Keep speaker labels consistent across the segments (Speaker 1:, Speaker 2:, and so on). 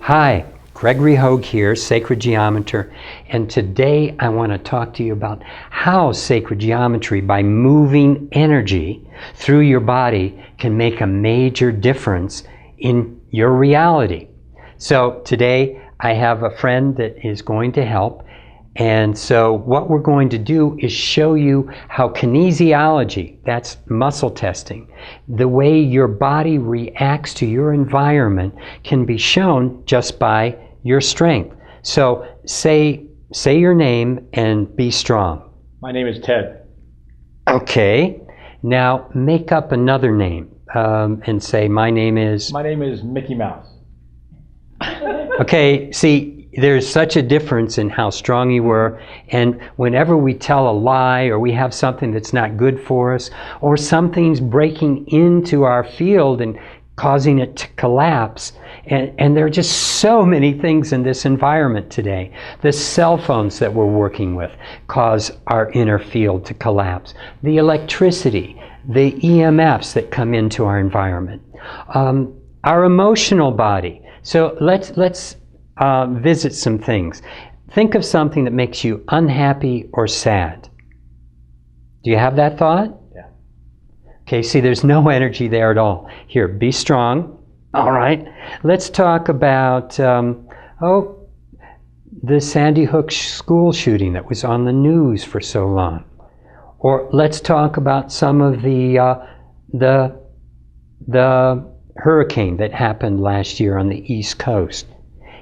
Speaker 1: Hi, Gregory Hogue here, Sacred Geometer, and today I want to talk to you about how sacred geometry, by moving energy through your body, can make a major difference in your reality. So today I have a friend that is going to help, and so what we're going to do is show you how kinesiology, that's muscle testing, the way your body reacts to your environment can be shown just by your strength. So say your name and be strong.
Speaker 2: My name is Ted.
Speaker 1: Okay. Now make up another name and say my name is...
Speaker 2: My name is Mickey Mouse.
Speaker 1: Okay, see, there's such a difference in how strong you were, and whenever we tell a lie or we have something that's not good for us, or something's breaking into our field and causing it to collapse, and there are just so many things in this environment today. The cell phones that we're working with cause our inner field to collapse. The electricity, the EMFs that come into our environment, our emotional body. So let's visit some things. Think of something that makes you unhappy or sad. Do you have that thought?
Speaker 2: Yeah.
Speaker 1: Okay, see, there's no energy there at all. Here, be strong. All right. Let's talk about, the Sandy Hook school shooting that was on the news for so long. Or let's talk about some of the hurricane that happened last year on the East Coast.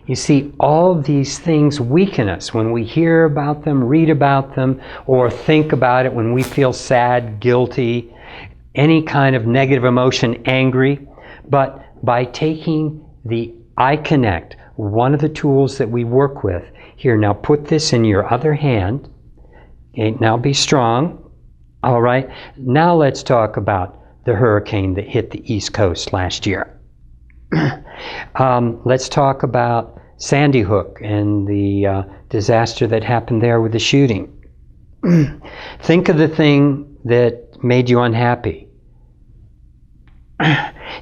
Speaker 1: You see, all these things weaken us when we hear about them, read about them, or think about it when we feel sad, guilty, any kind of negative emotion, angry. But by taking the I Connect, one of the tools that we work with, here, now put this in your other hand. Okay, now be strong. All right, now let's talk about the hurricane that hit the East Coast last year. Let's talk about Sandy Hook and the disaster that happened there with the shooting. Think of the thing that made you unhappy.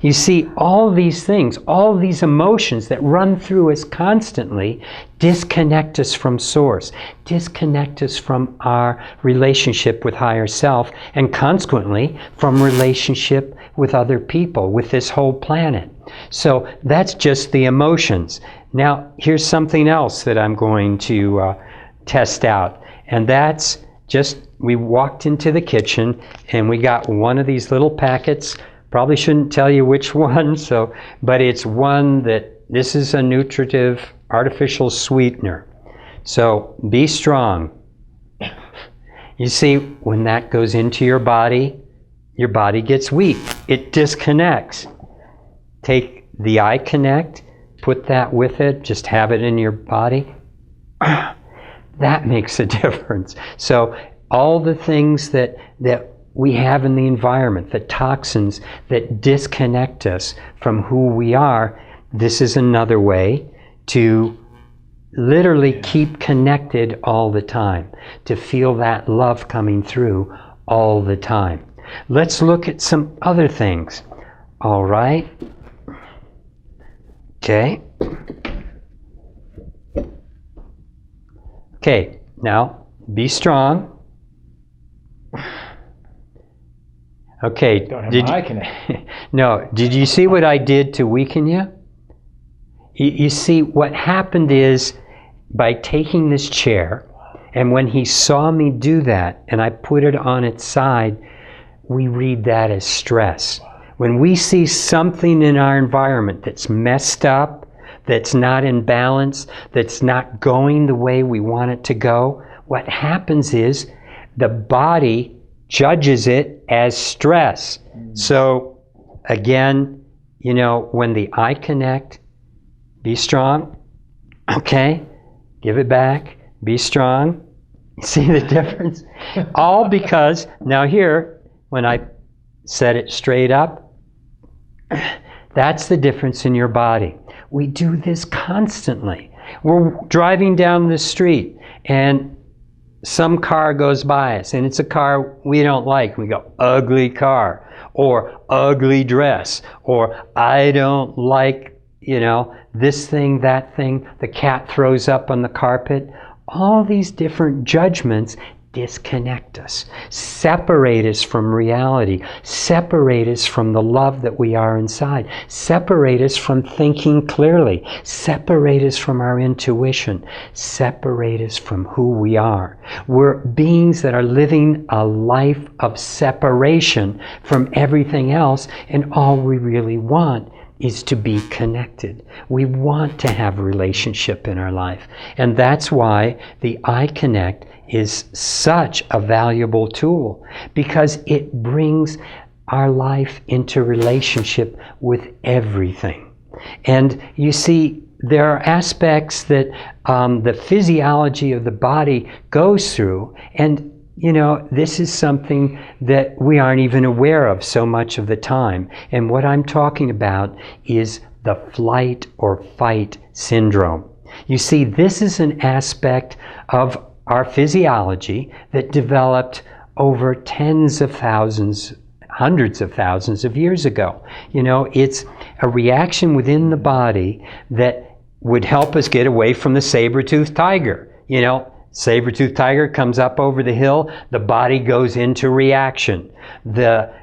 Speaker 1: You see, all these things, all these emotions that run through us constantly disconnect us from Source, disconnect us from our relationship with Higher Self, and consequently from relationship with other people, with this whole planet. So that's just the emotions. Now, here's something else that I'm going to test out, and that's just, we walked into the kitchen and we got one of these little packets. Probably shouldn't tell you which one, but it's one that, this is a nutritive artificial sweetener. So be strong. You see, when that goes into your body gets weak. It disconnects. Take the I Connect, put that with it, just have it in your body. That makes a difference. So all the things that we have in the environment, the toxins that disconnect us from who we are, this is another way to literally keep connected all the time, to feel that love coming through all the time. Let's look at some other things. All right. Okay. Okay, now be strong. Okay.
Speaker 2: Don't have my eye connect.
Speaker 1: No, did you see what I did to weaken you? You see, what happened is, by taking this chair, and when he saw me do that, and I put it on its side, we read that as stress. When we see something in our environment that's messed up, that's not in balance, that's not going the way we want it to go, what happens is the body judges it as stress. So again, you know, when the I Connect, be strong, okay, give it back, be strong. See the difference? All because, now here, when I set it straight up, that's the difference in your body. We do this constantly. We're driving down the street and some car goes by us and it's a car we don't like. We go, ugly car, or ugly dress, or I don't like this thing, that thing, the cat throws up on the carpet. All these different judgments disconnect us, separate us from reality, separate us from the love that we are inside, separate us from thinking clearly, separate us from our intuition, separate us from who we are. We're beings that are living a life of separation from everything else, and all we really want is to be connected. We want to have a relationship in our life. And that's why the I Connect is such a valuable tool, because it brings our life into relationship with everything. And you see, there are aspects that the physiology of the body goes through, and this is something that we aren't even aware of so much of the time. And what I'm talking about is the flight or fight syndrome. You see, this is an aspect of our physiology that developed over tens of thousands, hundreds of thousands of years ago. It's a reaction within the body that would help us get away from the saber-toothed tiger. Saber-toothed tiger comes up over the hill, the body goes into reaction. The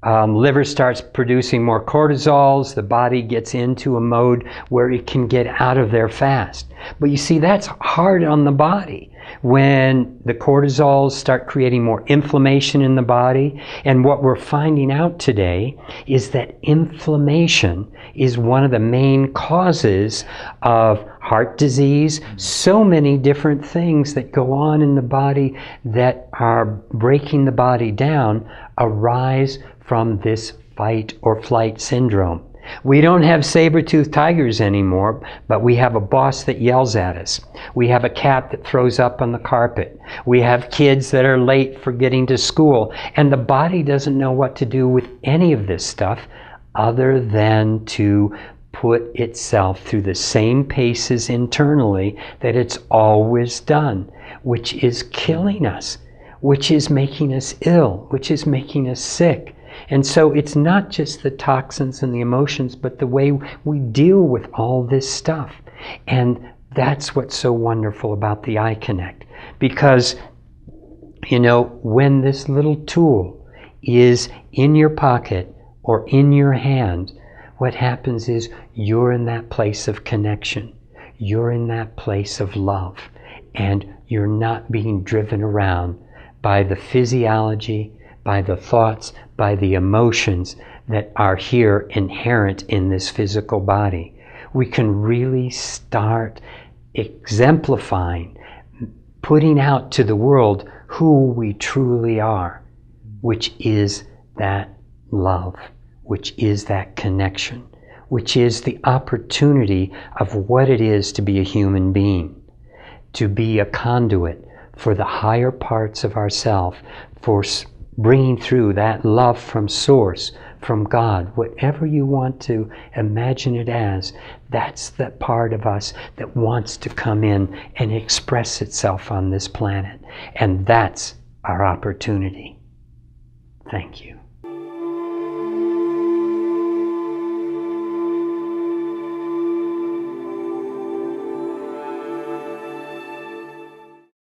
Speaker 1: liver starts producing more cortisols, the body gets into a mode where it can get out of there fast. But you see, that's hard on the body when the cortisols start creating more inflammation in the body. And what we're finding out today is that inflammation is one of the main causes of heart disease, so many different things that go on in the body that are breaking the body down arise from this fight or flight syndrome. We don't have saber-toothed tigers anymore, but we have a boss that yells at us. We have a cat that throws up on the carpet. We have kids that are late for getting to school. And the body doesn't know what to do with any of this stuff other than to put itself through the same paces internally that it's always done, which is killing us, which is making us ill, which is making us sick. And so it's not just the toxins and the emotions, but the way we deal with all this stuff. And that's what's so wonderful about the I Connect. Because, when this little tool is in your pocket or in your hand, what happens is you're in that place of connection. You're in that place of love. And you're not being driven around by the physiology, by the thoughts, by the emotions that are here inherent in this physical body. We can really start exemplifying, putting out to the world who we truly are, which is that love, which is that connection, which is the opportunity of what it is to be a human being, to be a conduit for the higher parts of ourself, for bringing through that love from Source, from God, whatever you want to imagine it as. That's the part of us that wants to come in and express itself on this planet. And that's our opportunity. Thank you.